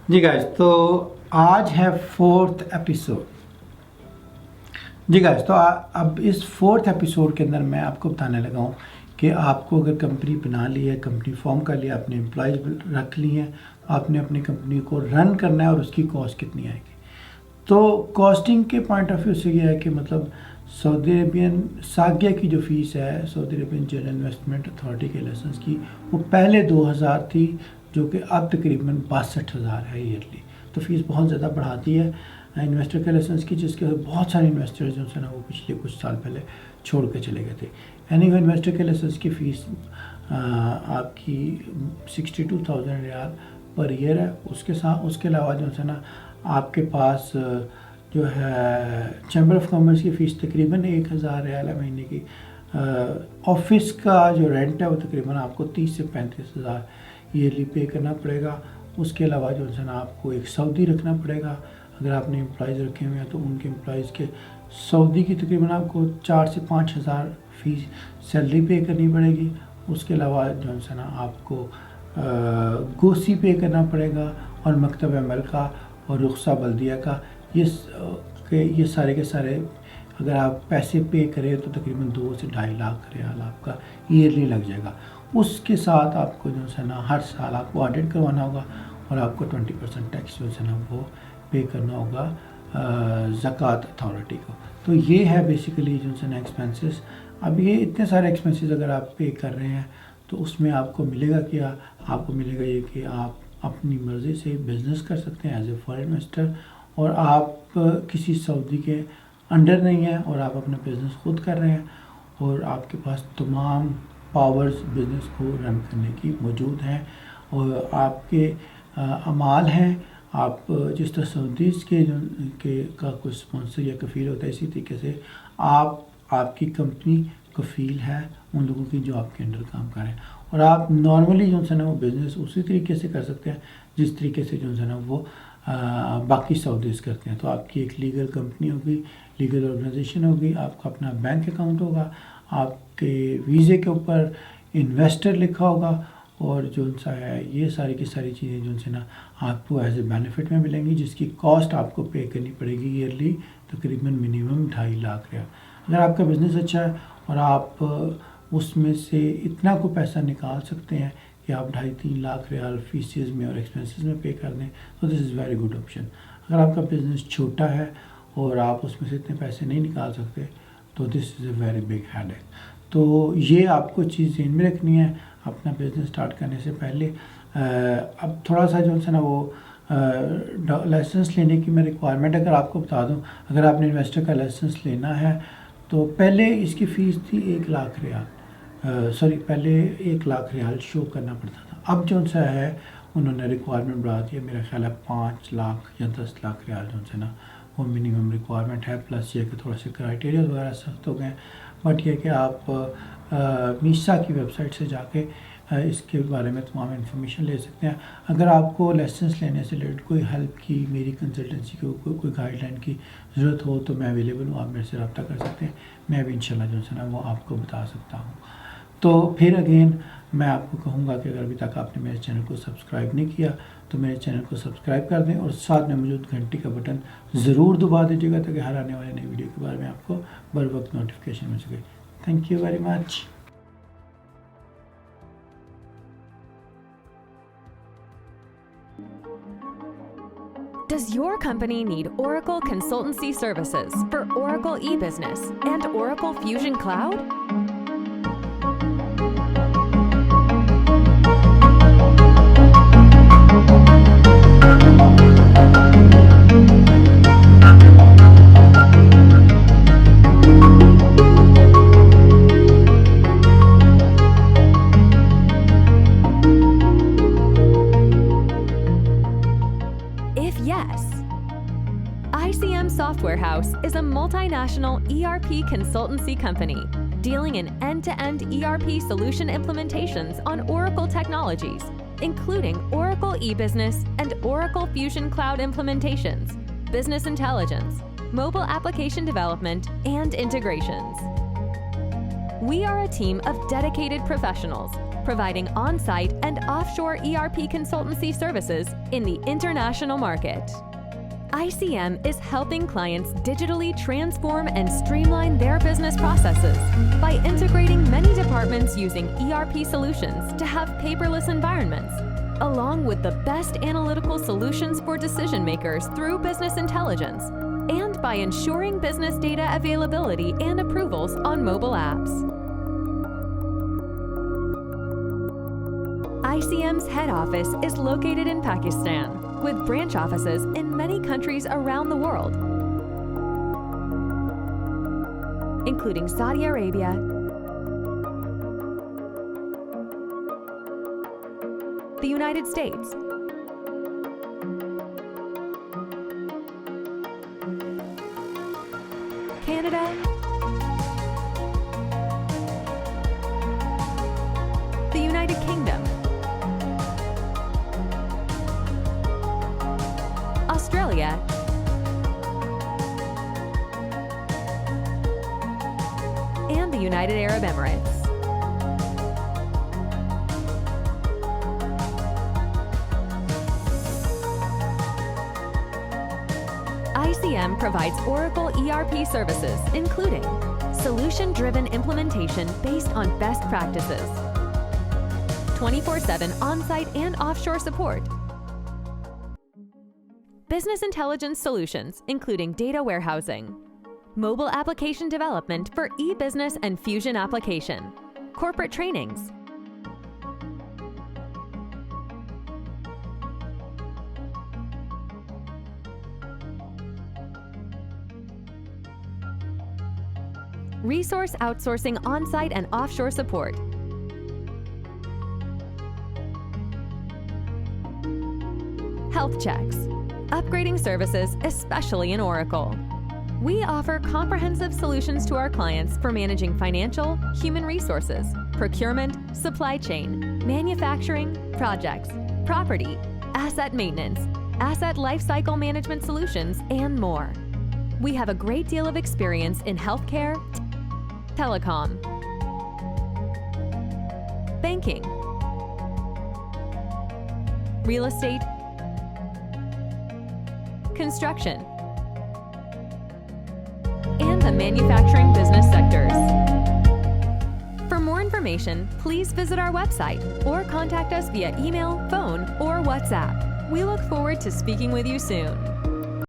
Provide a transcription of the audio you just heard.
जी guys, तो आज है 4th एपिसोड। जी गाइस, तो अब इस 4th एपिसोड के अंदर मैं आपको बताने लगा हूँ कि आपको अगर कंपनी बना ली है, कंपनी फॉर्म कर लिया, अपने एम्प्लॉयज़ रख ली हैं, आपने अपनी कंपनी को रन करना है और उसकी कॉस्ट कितनी आएगी। तो कॉस्टिंग के पॉइंट ऑफ व्यू से ये है कि मतलब सऊदी अरेबियन सागिया की जो फ़ीस है, Saudi Arabian general investment authority के लाइसेंस की, वो पहले 2000 थी, जो कि अब तकरीबन 62,000 है ईयरली। तो फ़ीस बहुत ज़्यादा बढ़ा दी है इन्वेस्टर के लाइसेंस की, जिसके बहुत सारे इन्वेस्टर्स जो है ना वो पिछले कुछ साल पहले छोड़ के चले गए थे। यानी कि इन्वेस्टर के लाइसेंस की फ़ीस आपकी 62,000 रियाल पर ईयर है। उसके अलावा जो है ना आपके पास जो है चैम्बर ऑफ कॉमर्स की फ़ीस तकरीबन 1,000 रियाल है महीने की। ऑफिस का जो रेंट है वो तकरीबन आपको 30 से 35,000 ईयरली पे करना पड़ेगा। उसके अलावा जो है ना आपको एक सऊदी रखना पड़ेगा। अगर आपने एम्प्लॉयज़ रखे हुए हैं तो उनके एम्प्लॉयज़ के सऊदी की तकरीबन आपको 4 से 5,000 फ़ीस सैलरी पे करनी पड़ेगी। उसके अलावा जो है ना आपको गोसी पे करना पड़ेगा और मकतब अमल का और रुख्सा बल्दिया का। ये सारे के सारे अगर आप पैसे पे करें तो तकरीबन 2 से 2.5 लाख रियाल आपका ईयरली लग जाएगा। उसके साथ आपको जो है ना हर साल आपको ऑडिट करवाना होगा और आपको 20% टैक्स जो है ना वो पे करना होगा ज़कात अथॉरिटी को। तो ये है बेसिकली जो है ना एक्सपेंसेस। अब ये इतने सारे एक्सपेंसेस अगर आप पे कर रहे हैं तो उसमें आपको मिलेगा क्या? आपको मिलेगा ये कि आप अपनी मर्ज़ी से बिज़नेस कर सकते हैं एज ए फॉरेन इन्वेस्टर, और आप किसी सऊदी के अंडर नहीं है और आप अपना बिज़नेस खुद कर रहे हैं और आपके पास तमाम पावर्स बिज़नेस को रन करने की मौजूद हैं और आपके अमाल हैं। आप जिस तरह सऊदीज़ के का कोई स्पॉन्सर या कफ़ील होता है, इसी तरीके से आपकी कंपनी कफ़ील है उन लोगों की जो आपके अंडर काम कर रहे हैं। और आप नॉर्मली जो है ना वो बिज़नेस उसी तरीके से कर सकते हैं जिस तरीके से जो है ना वो बाकी सऊदीज़ करते हैं। तो आपकी एक लीगल कंपनी होगी, लीगल ऑर्गेनाइजेशन होगी, आपका अपना बैंक अकाउंट होगा, आपके वीज़े के ऊपर इन्वेस्टर लिखा होगा और जो सा है ये सारी की सारी चीज़ें जो है ना आपको एज ए बेनिफिट में मिलेंगी, जिसकी कॉस्ट आपको पे करनी पड़ेगी ईयरली तकरीबन मिनिमम 2.5 लाख रियाल। अगर आपका बिज़नेस अच्छा है और आप उसमें से इतना को पैसा निकाल सकते हैं कि आप 2.5-3 लाख रियाल फीसेस में और एक्सपेंसेस में पे कर दें, तो this is very good option. अगर आपका बिज़नेस छोटा है और आप उसमें से इतने पैसे नहीं निकाल सकते तो this is a very big headache. तो ये आपको चीज़ ध्यान में रखनी है अपना बिज़नेस स्टार्ट करने से पहले। अब थोड़ा सा जो है ना वो लाइसेंस लेने की मैं रिक्वायरमेंट अगर आपको बता दूं, अगर आपने इन्वेस्टर का लाइसेंस लेना है तो पहले इसकी फ़ीस थी 1 लाख रियाल, पहले 1 लाख रियाल शो करना पड़ता था। अब जो सा है उन्होंने रिक्वायरमेंट बढ़ा दी है, मेरा ख्याल है 5 लाख या 10 लाख रियाल जो है ना वो मिनिमम रिक्वायरमेंट है। प्लस ये कि थोड़े से क्राइटेरिया वगैरह सख्त हो गए हैं, बट ये कि आप मीसा की वेबसाइट से जाके इसके बारे में तमाम इन्फॉर्मेशन ले सकते हैं। अगर आपको लाइसेंस लेने से रिलेटेड कोई हेल्प की, मेरी कंसल्टेंसी की कोई गाइडलाइन की ज़रूरत हो तो मैं अवेलेबल हूँ, आप मेरे से रब्ता कर सकते हैं। मैं भी इंशाल्लाह जो है ना वो आपको बता सकता हूँ। तो फिर अगेन मैं आपको कहूँगा कि अगर अभी तक आपने मेरे चैनल को सब्सक्राइब नहीं किया तो मेरे चैनल को सब्सक्राइब कर दें और साथ में मौजूद घंटी का बटन ज़रूर दबा दीजिएगा ताकि हर आने वाले नई वीडियो के बारे में आपको बर वक्त नोटिफिकेशन मिल सके। Thank you very much. Does your company need Oracle consultancy services for Oracle eBusiness and Oracle Fusion Cloud? If yes, ICM Software House is a multinational ERP consultancy company dealing in end-to-end ERP solution implementations on Oracle technologies, including Oracle eBusiness and Oracle Fusion Cloud implementations, business intelligence, mobile application development, and integrations. We are a team of dedicated professionals providing on-site and offshore ERP consultancy services in the international market. ICM is helping clients digitally transform and streamline their business processes by integrating many departments using ERP solutions to have paperless environments, along with the best analytical solutions for decision makers through business intelligence, and by ensuring business data availability and approvals on mobile apps. ICM's head office is located in Pakistan, with branch offices in many countries around the world, including Saudi Arabia, the United States, Canada, the United Kingdom, Australia, and the United Arab Emirates. ICM provides Oracle ERP services, including solution-driven implementation based on best practices, 24/7 on-site and offshore support, business intelligence solutions, including data warehousing, mobile application development for eBusiness and Fusion application, corporate trainings, resource outsourcing on-site and offshore support, health checks, upgrading services, especially in Oracle. We offer comprehensive solutions to our clients for managing financial, human resources, procurement, supply chain, manufacturing, projects, property, asset maintenance, asset lifecycle management solutions, and more. We have a great deal of experience in healthcare, telecom, banking, real estate, construction, and the manufacturing business sectors. For more information, please visit our website or contact us via email, phone, or WhatsApp. We look forward to speaking with you soon.